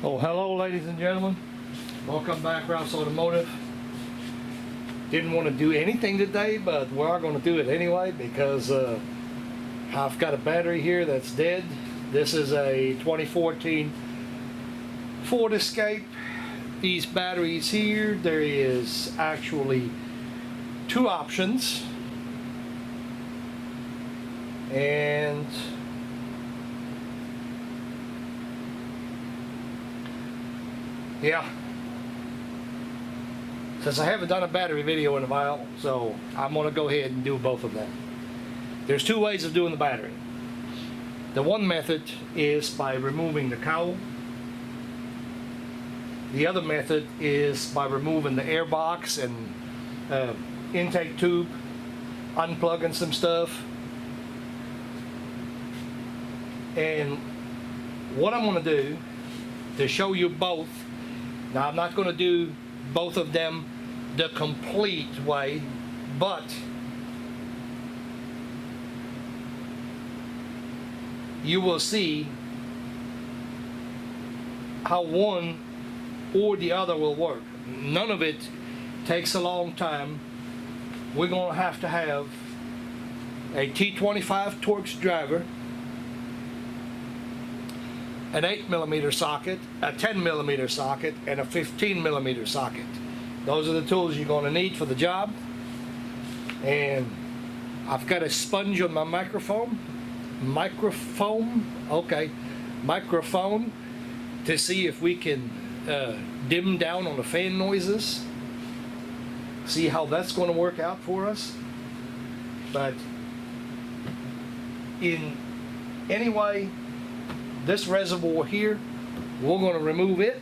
Oh, hello ladies and gentlemen. Welcome back, Ralph's Automotive. Didn't want to do anything today, but we are going to do it anyway because I've got a battery here that's dead. This is a 2014 Ford Escape. These batteries here, there is actually two options. And yeah, since I haven't done a battery video in a while, so I'm going to go ahead and do both of them. There's two ways of doing the battery. The one method is by removing the cowl. The other method is by removing the air box and intake tube, unplugging some stuff. And what I'm going to do to show you both, now I'm not going to do both of them the complete way, but you will see how one or the other will work. None of it takes a long time. We're going to have a T25 Torx driver, an 8mm socket, a 10mm socket, and a 15mm socket. Those are the tools you're going to need for the job. And I've got a sponge on my microphone to see if we can dim down on the fan noises. See how that's going to work out for us. But anyway, this reservoir here, we're going to remove it.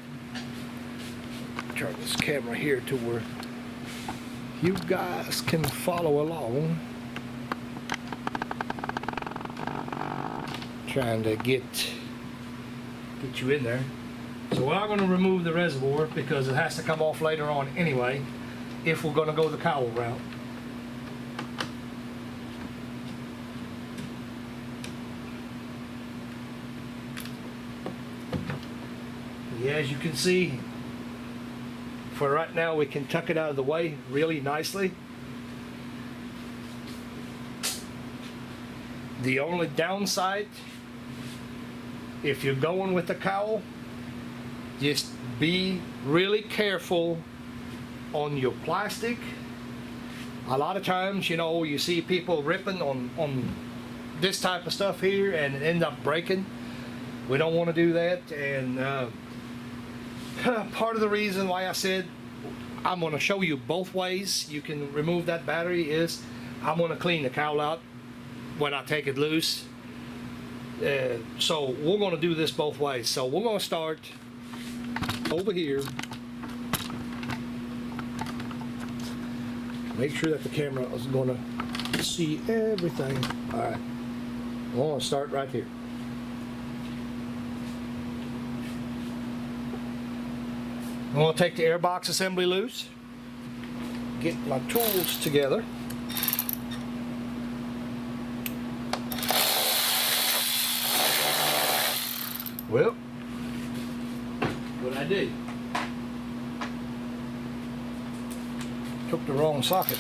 Turn this camera here to where you guys can follow along. Trying to get you in there. So we're not going to remove the reservoir because it has to come off later on anyway, if we're going to go the cowl route. Yeah, as you can see, for right now we can tuck it out of the way really nicely. The only downside, if you're going with the cowl, just be really careful on your plastic. A lot of times, you see people ripping on this type of stuff here and it end up breaking. We don't want to do that. And part of the reason why I said I'm going to show you both ways you can remove that battery is I'm going to clean the cowl out when I take it loose. So we're going to do this both ways. So we're going to start over here. Make sure that the camera is going to see everything. All right, we're going to start right here. I'm going to take the airbox assembly loose, get my tools together. Well, what I did, took the wrong socket.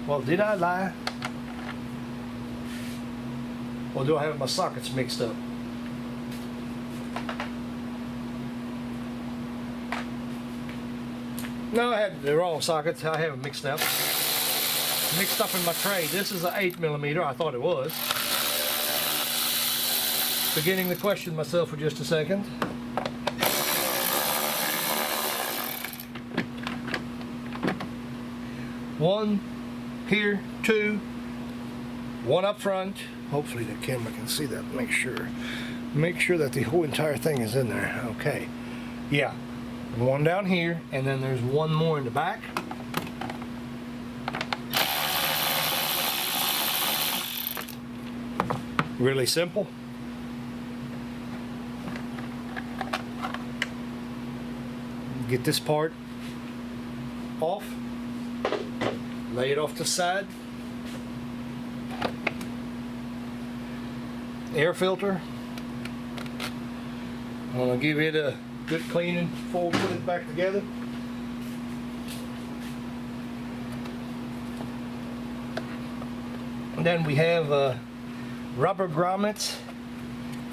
Well, did I lie? Or do I have my sockets mixed up? No, I had the wrong sockets. I have them mixed up. Mixed up in my tray. This is an 8mm. I thought it was. Beginning to question myself for just a second. One here, two, one up front. Hopefully the camera can see that. Make sure that the whole entire thing is in there. Okay. Yeah. One down here, and then there's one more in the back. Really simple. Get this part off, lay it off the side. air filter. I'm going to give it a good cleaning before we put it back together. And then we have rubber grommets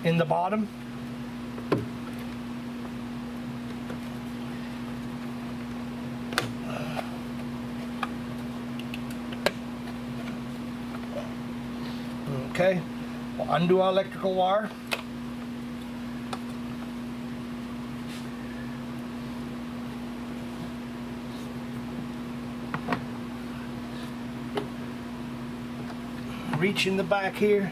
in the bottom. Okay, we'll undo our electrical wire. Reach in the back here.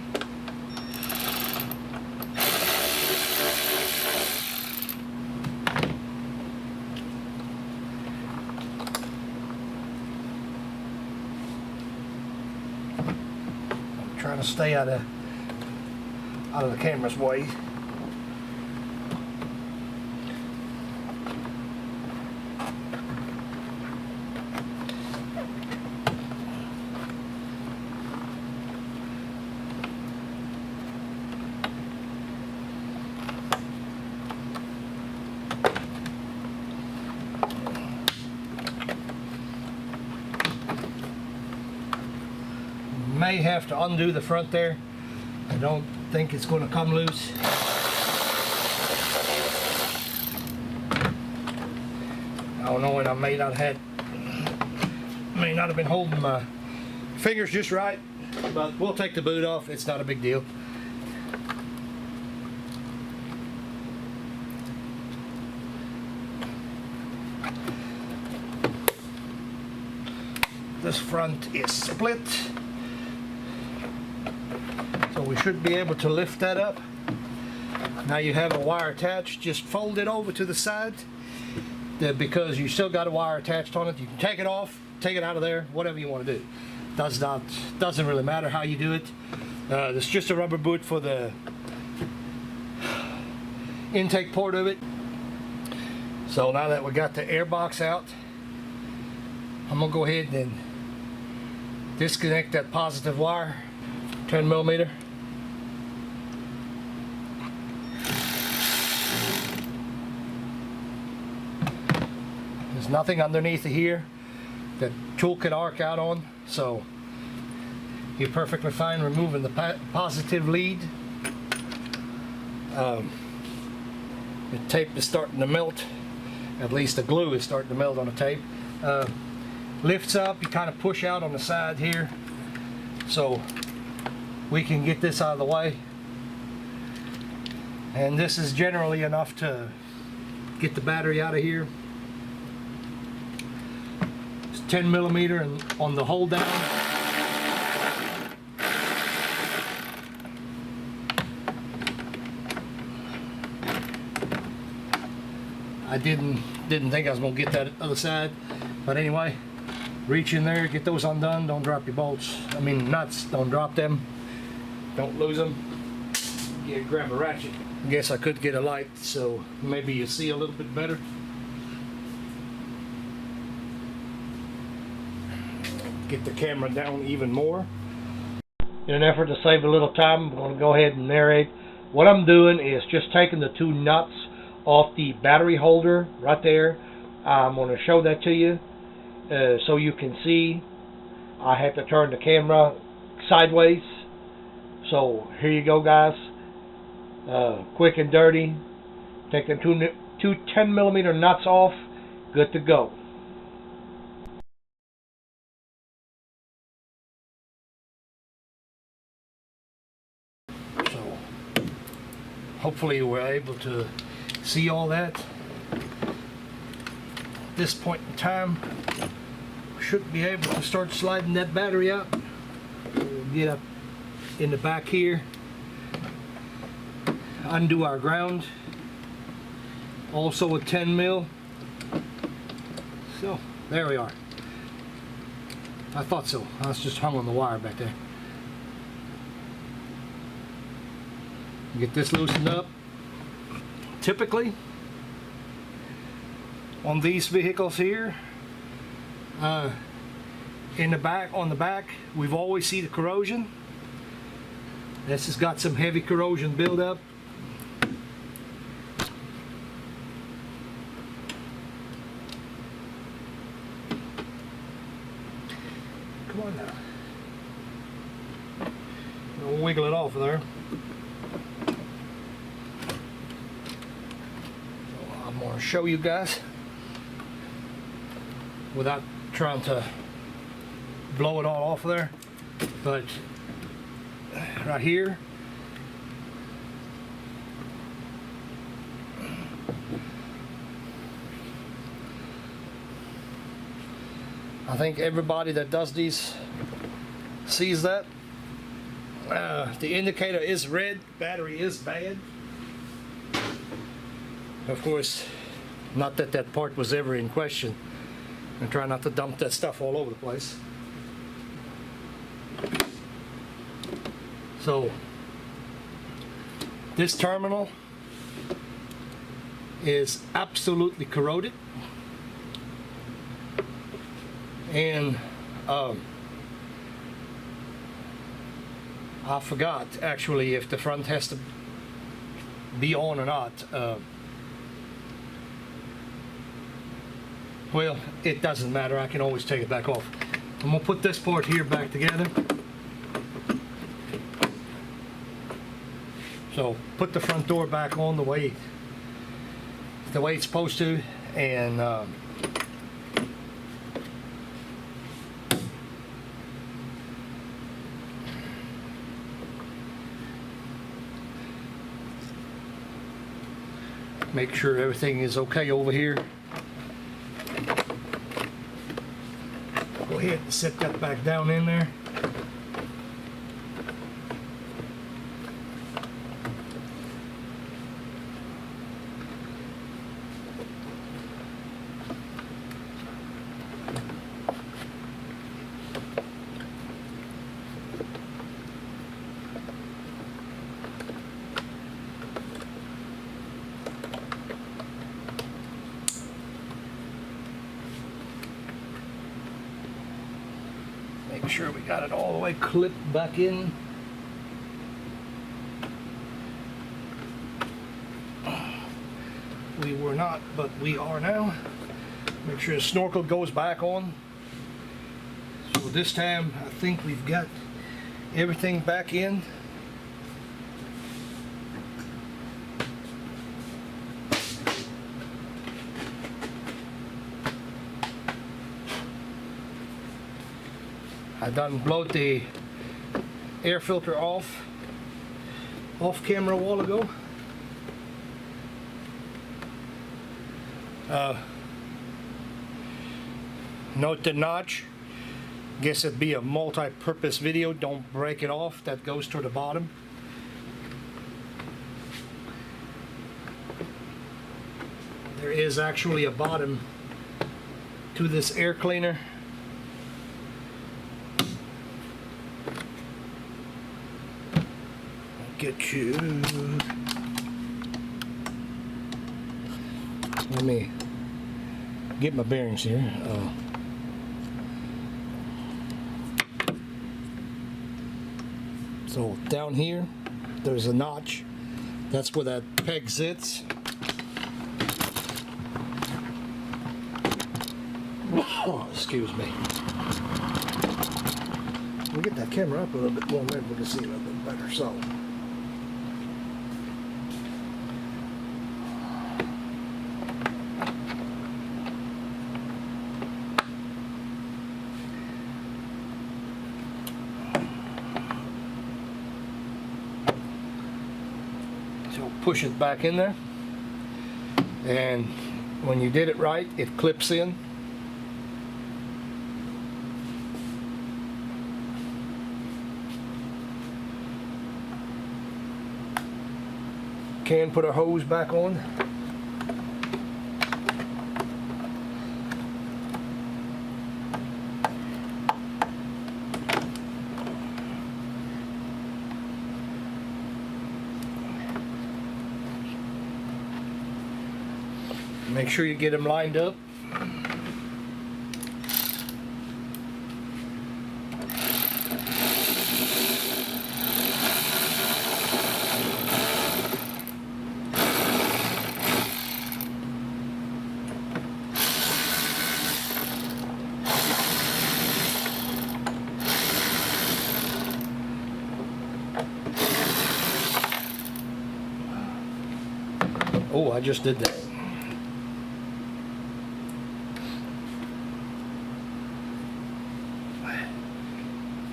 I'm trying to stay out of the camera's way. May have to undo the front there. I don't think it's going to come loose. I don't know, and I may not have been holding my fingers just right, but we'll take the boot off. It's not a big deal. This front is split, so we should be able to lift that up. Now you have a wire attached, just fold it over to the side because you still got a wire attached on it. You can take it off, take it out of there, whatever you want to do. Doesn't really matter how you do it. It's just a rubber boot for the intake port of it. So now that we got the air box out, I'm gonna go ahead and disconnect that positive wire, 10 millimeter. There's nothing underneath here that tool could arc out on, so you're perfectly fine removing the positive lead. The tape is starting to melt, at least the glue is starting to melt on the tape. Lifts up, you kind of push out on the side here so we can get this out of the way, and this is generally enough to get the battery out of here. It's 10 millimeter and on the hold down. I didn't think I was going to get that other side, but anyway, reach in there, get those undone. Don't drop your bolts. I mean nuts. Don't drop them. Don't lose them. Yeah, grab a ratchet. I guess I could get a light so maybe you see a little bit better. Get the camera down even more. In an effort to save a little time, I'm going to go ahead and narrate. What I'm doing is just taking the two nuts off the battery holder right there. I'm going to show that to you so you can see. I have to turn the camera sideways. So here you go, guys. Quick and dirty. Take the two 10 millimeter nuts off. Good to go. So hopefully we're able to see all that. At this point in time, we should be able to start sliding that battery out. We'll get up in the back here, undo our ground, also a 10 mil. So there we are. I thought so. I was just hung on the wire back there. Get this loosened up. Typically on these vehicles here, in the back, on the back, we've always seen the corrosion. This has got some heavy corrosion buildup. Come on now. We'll wiggle it off of there. So I'm going to show you guys without trying to blow it all off of there, but right here, I think everybody that does these sees that. The indicator is red, battery is bad. Of course, not that that part was ever in question. And try not to dump that stuff all over the place. So this terminal is absolutely corroded, and I forgot actually if the front has to be on or not. Well, it doesn't matter, I can always take it back off. I'm gonna put this part here back together. So put the front door back on the way it's supposed to, and make sure everything is okay over here. Go ahead and set that back down in there. Make sure we got it all the way clipped back in. We were not, but we are now. Make sure the snorkel goes back on. So this time I think we've got everything back in. I done blowed the air filter off camera a while ago. Note the notch. Guess it'd be a multi-purpose video. Don't break it off. That goes to the bottom. There is actually a bottom to this air cleaner. Get you. Let me get my bearings here. So down here, there's a notch. That's where that peg sits. Oh, excuse me. We'll get that camera up a little bit more, maybe we can see a little bit better. So. Push it back in there, and when you did it right, it clips in. Can put a hose back on. Make sure you get them lined up. Oh, I just did that.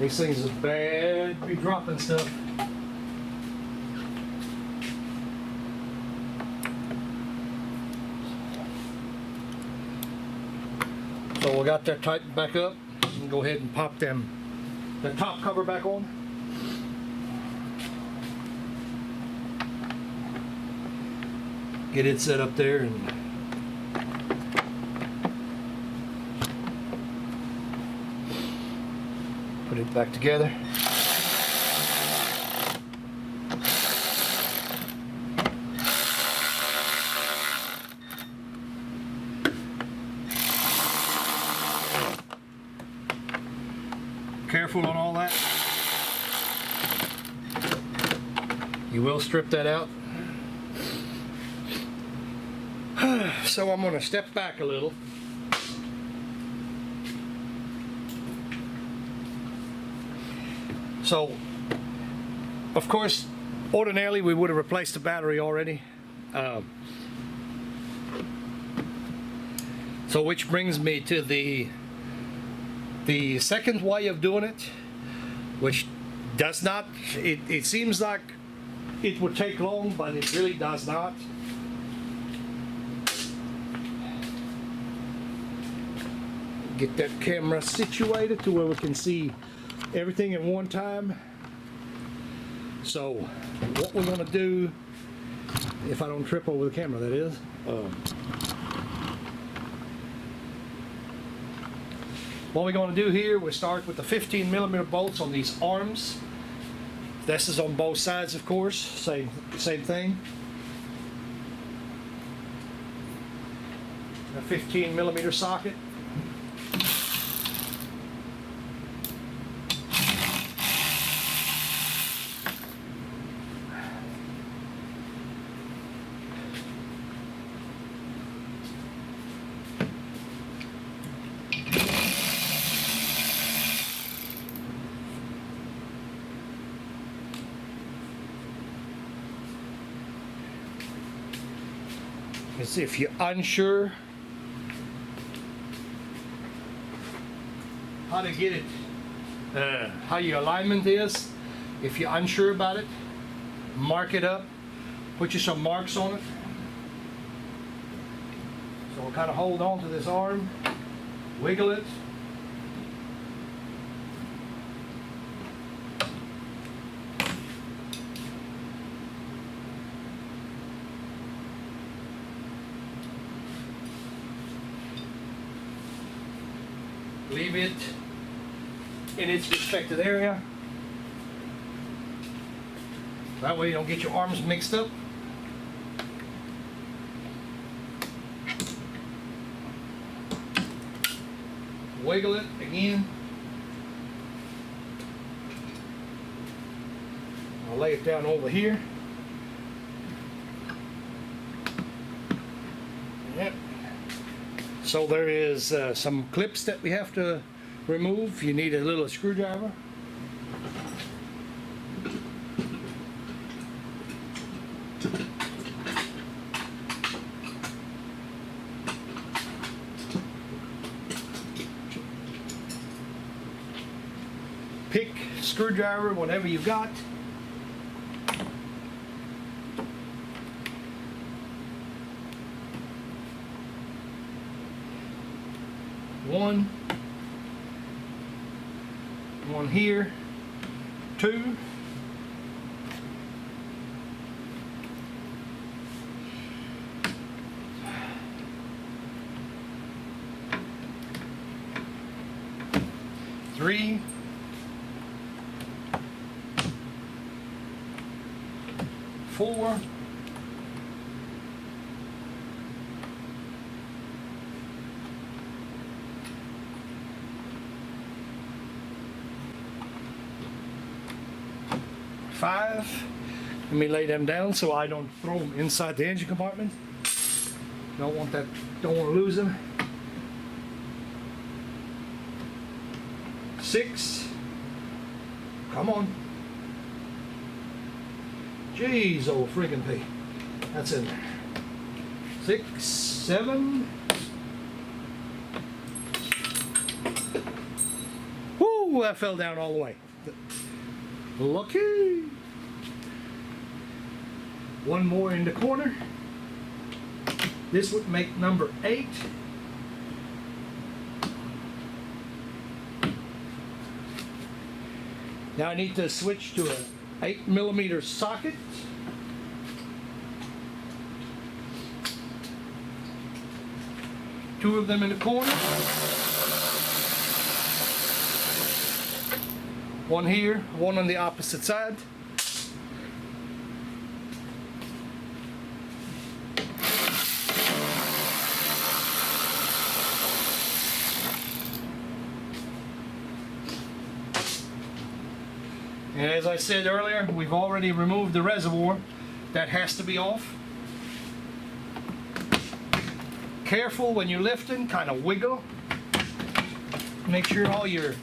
These things is bad to be dropping stuff. So we got that tightened back up. And go ahead and pop the top cover back on. Get it set up there and put it back together. Careful on all that. You will strip that out. So I'm going to step back a little. So, of course, ordinarily we would have replaced the battery already. So which brings me to the second way of doing it, which does not, it seems like it would take long, but it really does not. Get that camera situated to where we can see everything at one time. So what we're going to do, if I don't trip over the camera, that is, what we're going to do here, we start with the 15mm bolts on these arms. This is on both sides, of course, same thing. A 15mm socket. If you're unsure how to get it, how your alignment is, if you're unsure about it, mark it up, put you some marks on it. So we'll kind of hold on to this arm, wiggle it. Leave it in its respective area. That way you don't get your arms mixed up. Wiggle it again. I'll lay it down over here. Yep. So there is some clips that we have to remove. You need a little screwdriver. Pick screwdriver, whatever you got. One here, two, three, four, 5. Let me lay them down so I don't throw them inside the engine compartment. Don't want that, don't want to lose them. 6. Come on. Jeez, old freaking P. That's in there. 6, 7. Woo, that fell down all the way. Lucky. One more in the corner. This would make number 8. Now I need to switch to an 8mm socket. Two of them in the corner. One here, one on the opposite side. And as I said earlier, we've already removed the reservoir. That has to be off. Careful when you're lifting, kind of wiggle. Make sure all your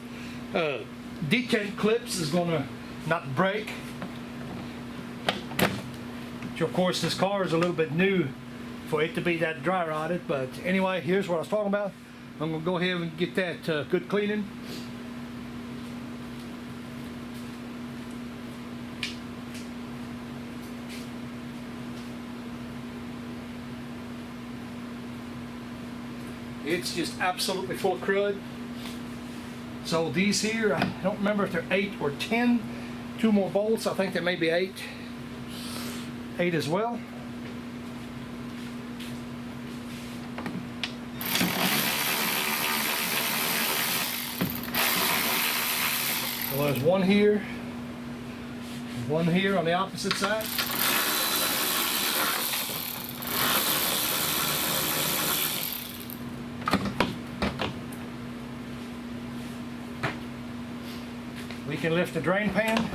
detent clips is going to not break. Which of course this car is a little bit new for it to be that dry rotted, but anyway, here's what I was talking about. I'm going to go ahead and get that good cleaning. It's just absolutely full of crud. So these here, I don't remember if they're 8 or 10. 2 more bolts, I think they may be 8. 8 as well. Well, there's one here on the opposite side. We can lift the drain pan,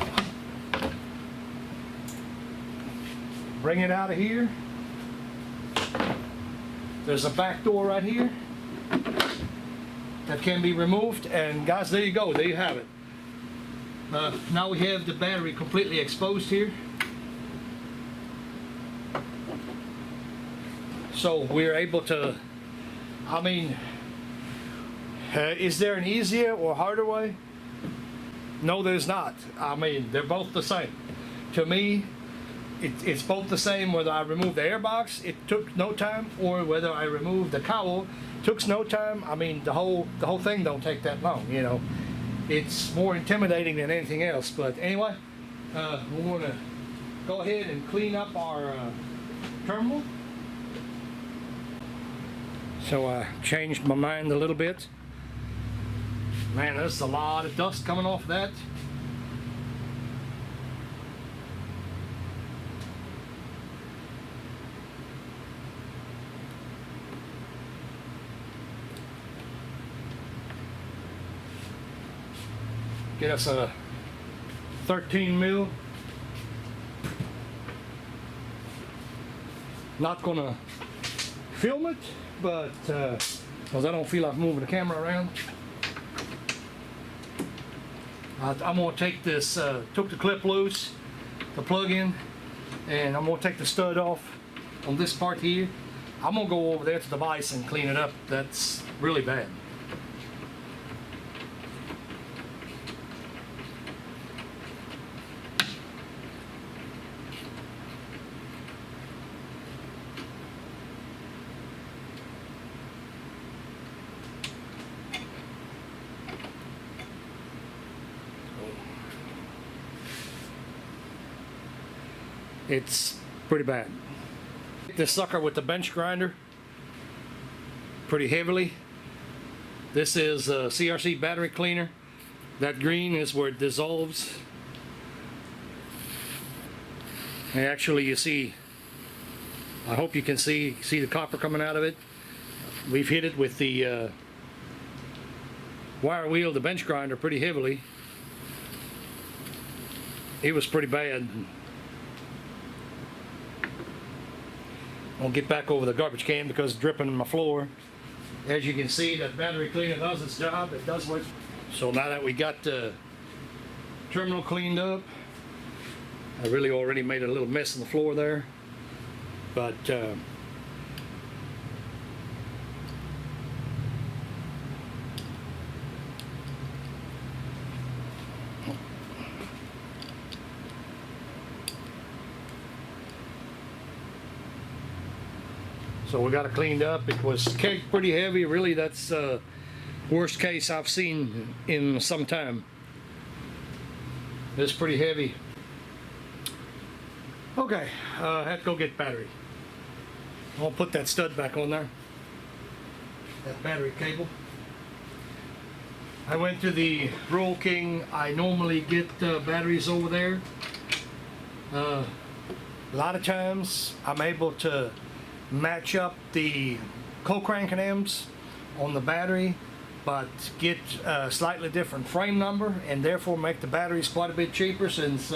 bring it out of here. There's a back door right here that can be removed, and guys, there you go, there you have it. Now we have the battery completely exposed here. So we're able to, I mean, is there an easier or harder way? No, there's not. I mean, they're both the same. To me, it's both the same whether I remove the airbox, it took no time, or whether I remove the cowl, took no time. I mean, the whole thing don't take that long, you know. It's more intimidating than anything else. But anyway, we're going to go ahead and clean up our terminal. So I changed my mind a little bit. Man, there's a lot of dust coming off that. Get us a 13 mil. Not gonna film it, but because I don't feel like moving the camera around. I'm going to take this, took the clip loose, the plug in, and I'm going to take the stud off on this part here. I'm going to go over there to the vise and clean it up. That's really bad. It's pretty bad. This sucker with the bench grinder pretty heavily. This is a CRC Battery Cleaner. That green is where it dissolves. And actually you see, I hope you can see the copper coming out of it. We've hit it with the wire wheel, the bench grinder, pretty heavily. It was pretty bad. I'll get back over the garbage can because it's dripping on my floor. As you can see, that battery cleaner does its job. It does what. So now that we got the terminal cleaned up, I really already made a little mess on the floor there. But So we got it cleaned up. It was kegged pretty heavy. Really, that's worst case I've seen in some time. It's pretty heavy. Okay, I had to go get battery. I'll put that stud back on there. That battery cable. I went to the Rural King. I normally get batteries over there. A lot of times I'm able to match up the co-cranking M's on the battery, but get a slightly different frame number, and therefore make the batteries quite a bit cheaper. Since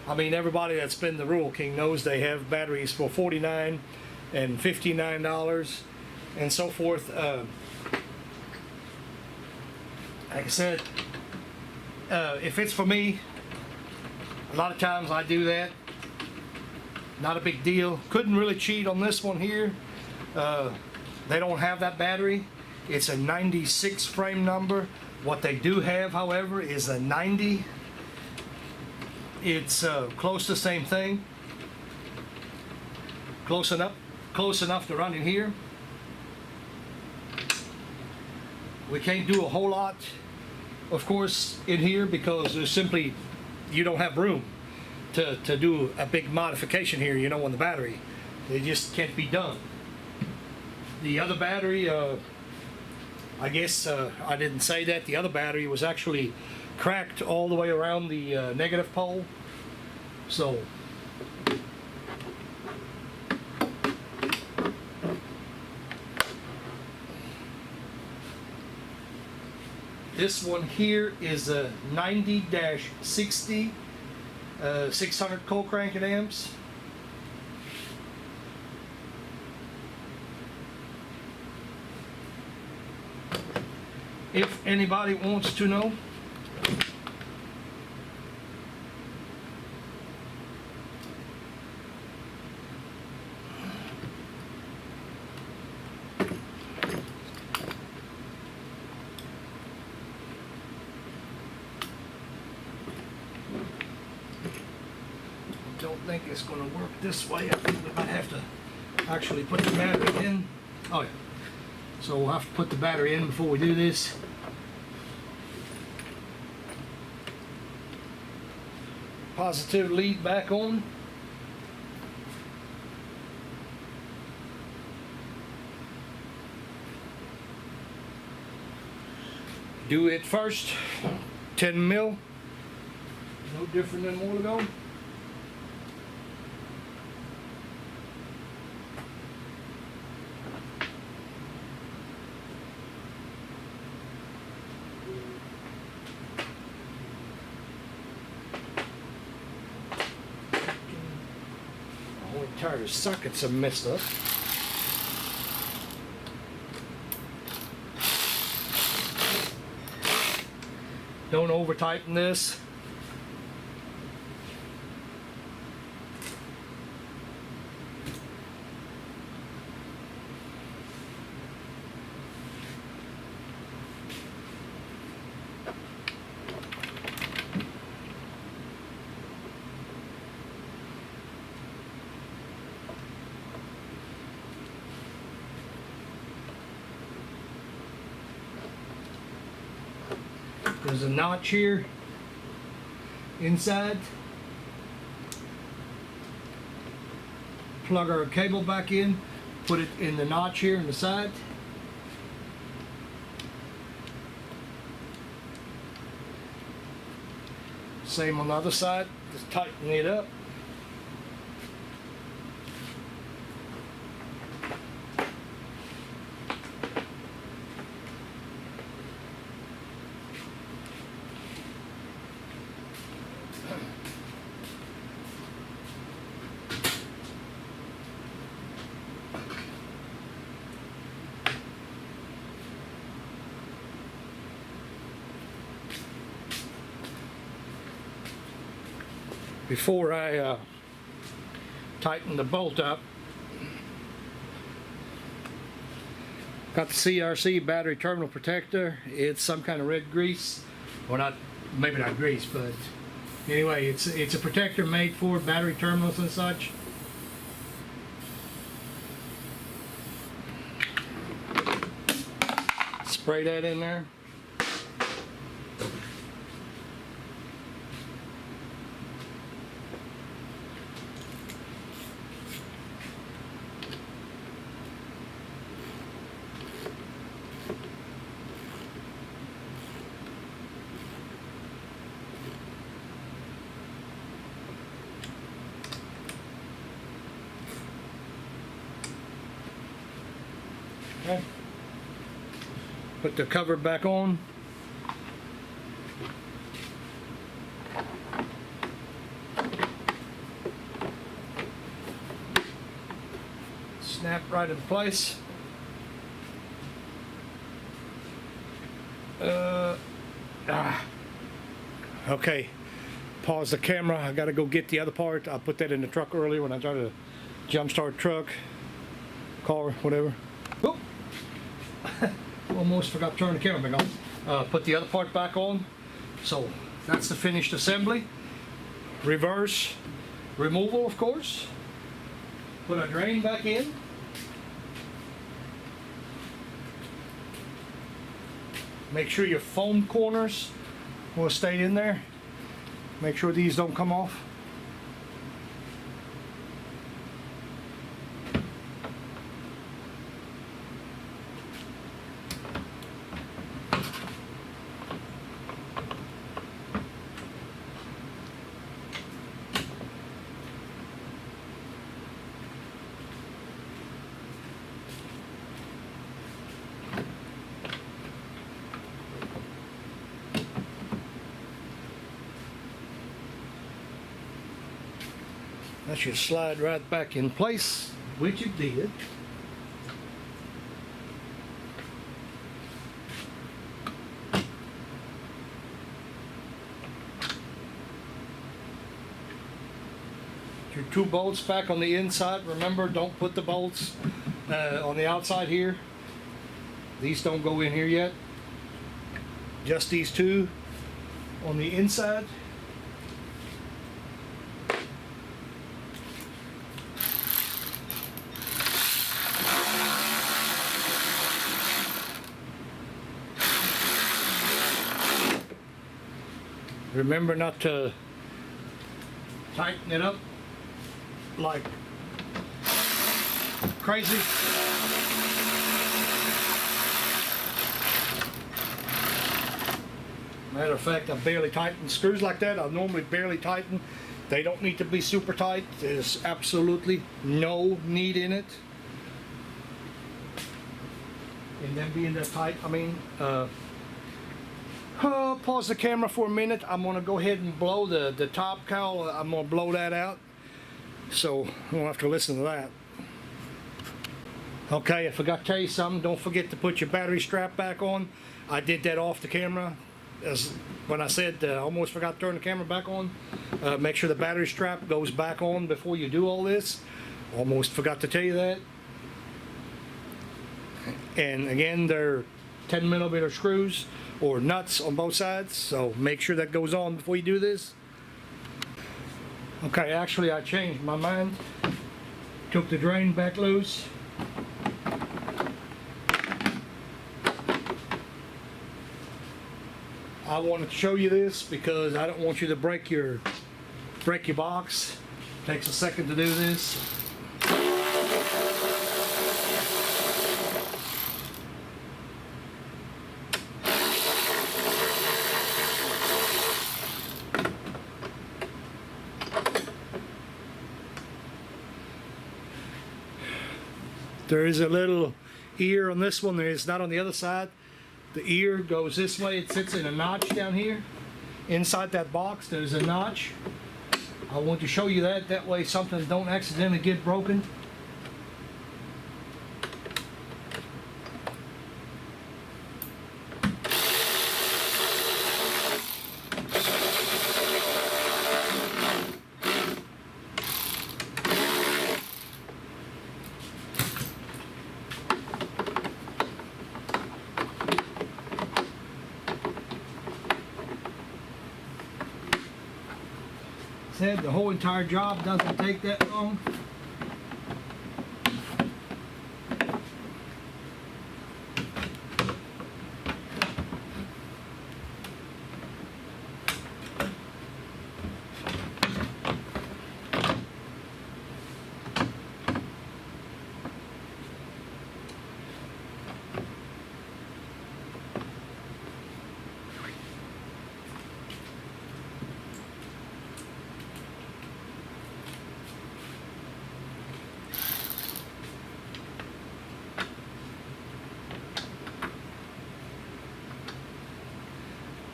I mean, everybody that's been the Rural King knows they have batteries for $49 and $59 and so forth. Like I said, if it's for me, a lot of times I do that. Not a big deal. Couldn't really cheat on this one here. They don't have that battery. It's a 96 frame number. What they do have, however, is a 90. It's close to the same thing. Close enough to run in here. We can't do a whole lot, of course, in here, because there's simply, you don't have room to do a big modification here, you know, on the battery. It just can't be done. The other battery, I guess I didn't say that, the other battery was actually cracked all the way around the negative pole. So this one here is a 90-60 600 co-cranking amps. If anybody wants to know, don't think it's going to work this way. I think we might have to actually put the battery in. Oh yeah. So we'll have to put the battery in before we do this. Positive lead back on. Do it first. 10 mil. No different than a while ago. Entire sockets are messed up. Don't over tighten this. There's a notch here inside. Plug our cable back in, put it in the notch here in the side. Same on the other side, just tighten it up. Before I tighten the bolt up, got the CRC battery terminal protector. It's some kind of red grease, or not, maybe not grease, but anyway, it's a protector made for battery terminals and such. spray that in there. Okay. Put the cover back on. Snap right into place. Okay, pause the camera. I gotta go get the other part. I put that in the truck earlier when I tried to jump start truck, car, whatever. Oh. Almost forgot to turn the camera back on. Put the other part back on. So that's the finished assembly. Reverse removal, of course. Put a drain back in. Make sure your foam corners will stay in there. Make sure these don't come off. That should slide right back in place, which it did. Your 2 bolts back on the inside. Remember, don't put the bolts on the outside here. These don't go in here yet. Just these 2 on the inside. Remember not to tighten it up like crazy. Matter of fact, I barely tighten screws like that. I normally barely tighten. They don't need to be super tight. There's absolutely no need in it. And them being that tight, I mean, pause the camera for a minute. I'm going to go ahead and blow the top cowl. I'm going to blow that out. So you won't have to listen to that. Okay, I forgot to tell you something. Don't forget to put your battery strap back on. I did that off the camera. As when I said almost forgot to turn the camera back on. Make sure the battery strap goes back on before you do all this. Almost forgot to tell you that. And again, they're 10mm screws or nuts on both sides, so make sure that goes on before you do this. Okay, actually I changed my mind. Took the drain back loose. I wanted to show you this because I don't want you to break your box. Takes a second to do this. There is a little ear on this one. It's not on the other side. The ear goes this way. It sits in a notch down here. Inside that box, there's a notch. I want to show you that. That way something don't accidentally get broken. Said the whole entire job doesn't take that long.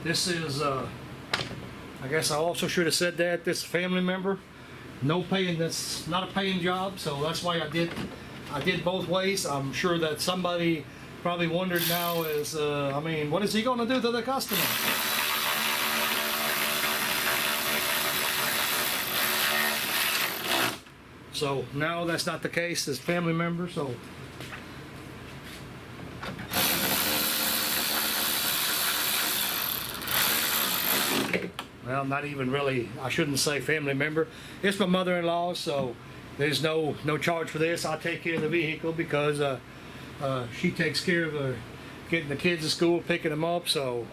This is, I guess I also should have said that, this family member. No paying, that's not a paying job, so that's why I did both ways. I'm sure that somebody probably wondered now is, I mean, what is he gonna do to the customer? So now that's not the case, it's family member, so. Well, not even really, I shouldn't say family member. It's my mother-in-law, so there's no charge for this. I take care of the vehicle because she takes care of getting the kids to school, picking them up, so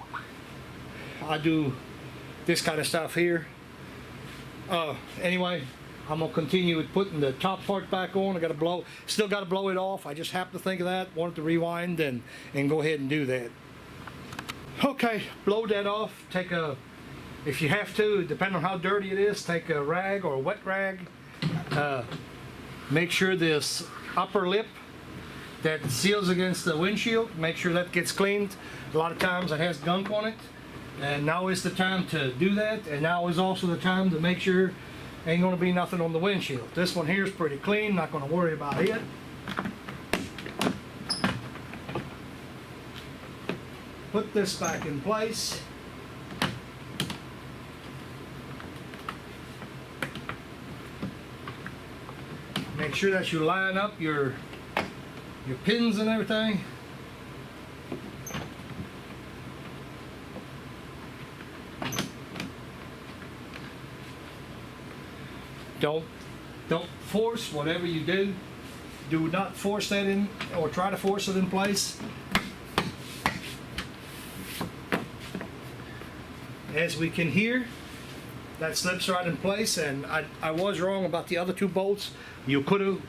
I do this kind of stuff here. Anyway, I'm gonna continue with putting the top part back on. Still gotta blow it off. I just happened to think of that, wanted to rewind and go ahead and do that. Okay, blow that off. If you have to, depending on how dirty it is, take a rag or a wet rag. Make sure this upper lip that seals against the windshield, make sure that gets cleaned. A lot of times it has gunk on it. And now is the time to do that. And now is also the time to make sure ain't gonna be nothing on the windshield. This one here is pretty clean, not gonna worry about it. Put this back in place. Make sure that you line up your pins and everything. Don't force whatever you do. Do not force that in or try to force it in place. As we can hear, that slips right in place, and I was wrong about the other two bolts. You could have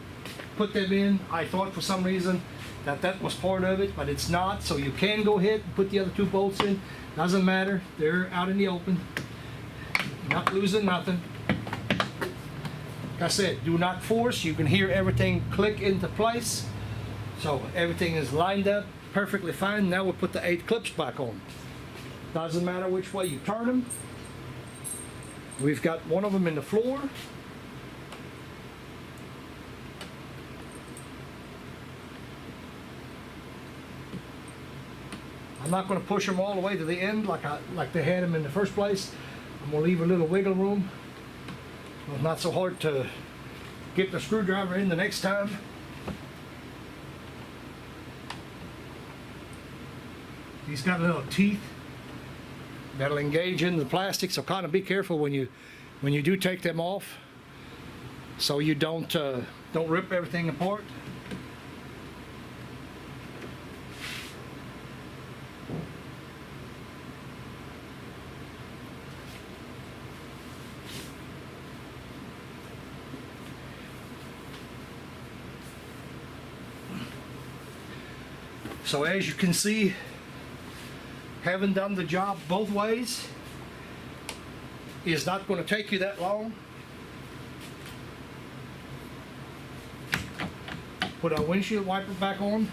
put them in. I thought for some reason that was part of it, but it's not, so you can go ahead and put the other two bolts in. Doesn't matter, they're out in the open. Not losing nothing. Like I said, do not force. You can hear everything click into place. So everything is lined up perfectly fine. Now we'll put the 8 clips back on. Doesn't matter which way you turn them. We've got one of them in the floor. I'm not going to push them all the way to the end like they had them in the first place. I'm going to leave a little wiggle room. It's not so hard to get the screwdriver in the next time. These got little teeth that'll engage in the plastic, so kind of be careful when you do take them off, so you don't rip everything apart. So as you can see, having done the job both ways is not going to take you that long. Put our windshield wiper back on.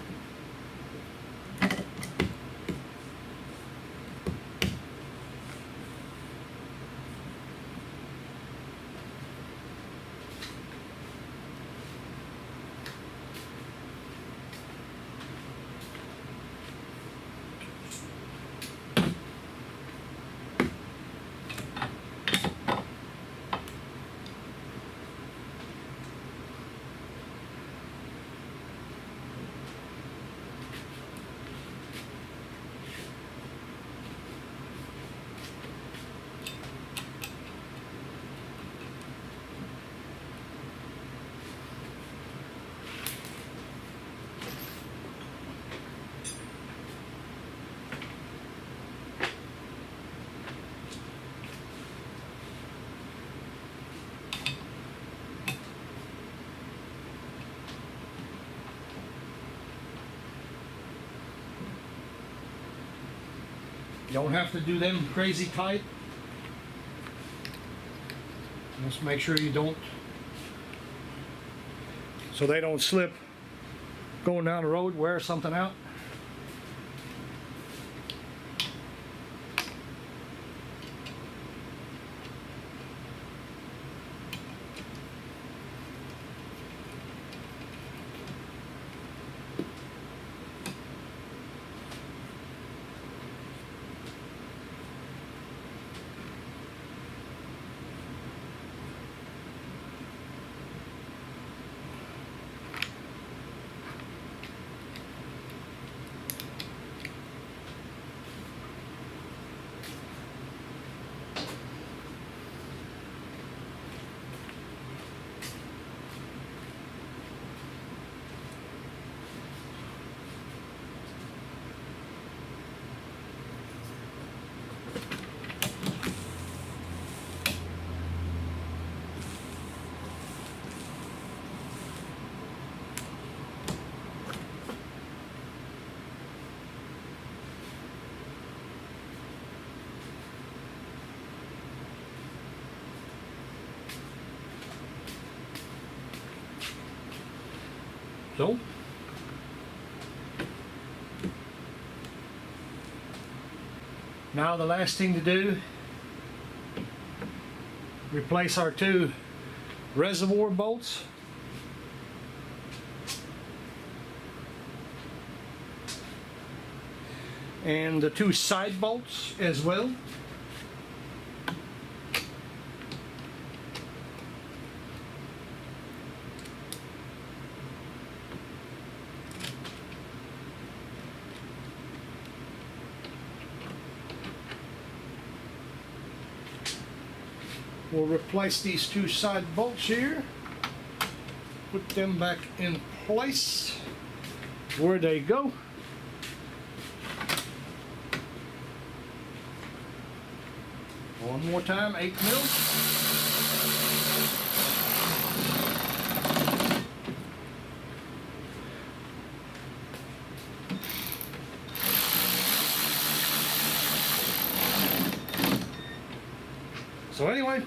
You don't have to do them crazy tight. Just make sure you don't, so they don't slip going down the road, wear something out. So, now the last thing to do, replace our two reservoir bolts. And the two side bolts as well. We'll replace these two side bolts here. Put them back in place where they go. One more time, 8 mil. So anyway,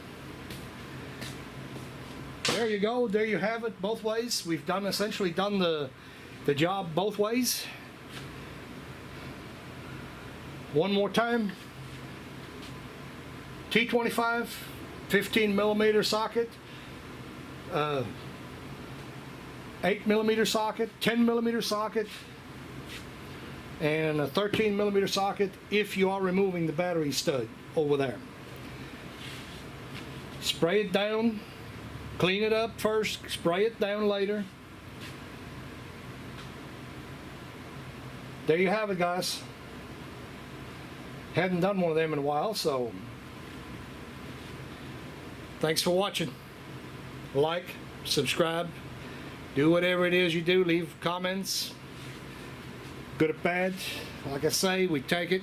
there you go. There you have it, both ways. We've essentially done the job both ways. One more time. T25, 15 millimeter socket, 8 millimeter socket, 10 millimeter socket, and a 13 millimeter socket if you are removing the battery stud over there. Spray it down, clean it up first, spray it down later. There you have it, guys. Hadn't done one of them in a while, so thanks for watching. Like, subscribe, do whatever it is you do. Leave comments, good or bad. Like I say, we take it.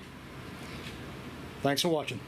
Thanks for watching.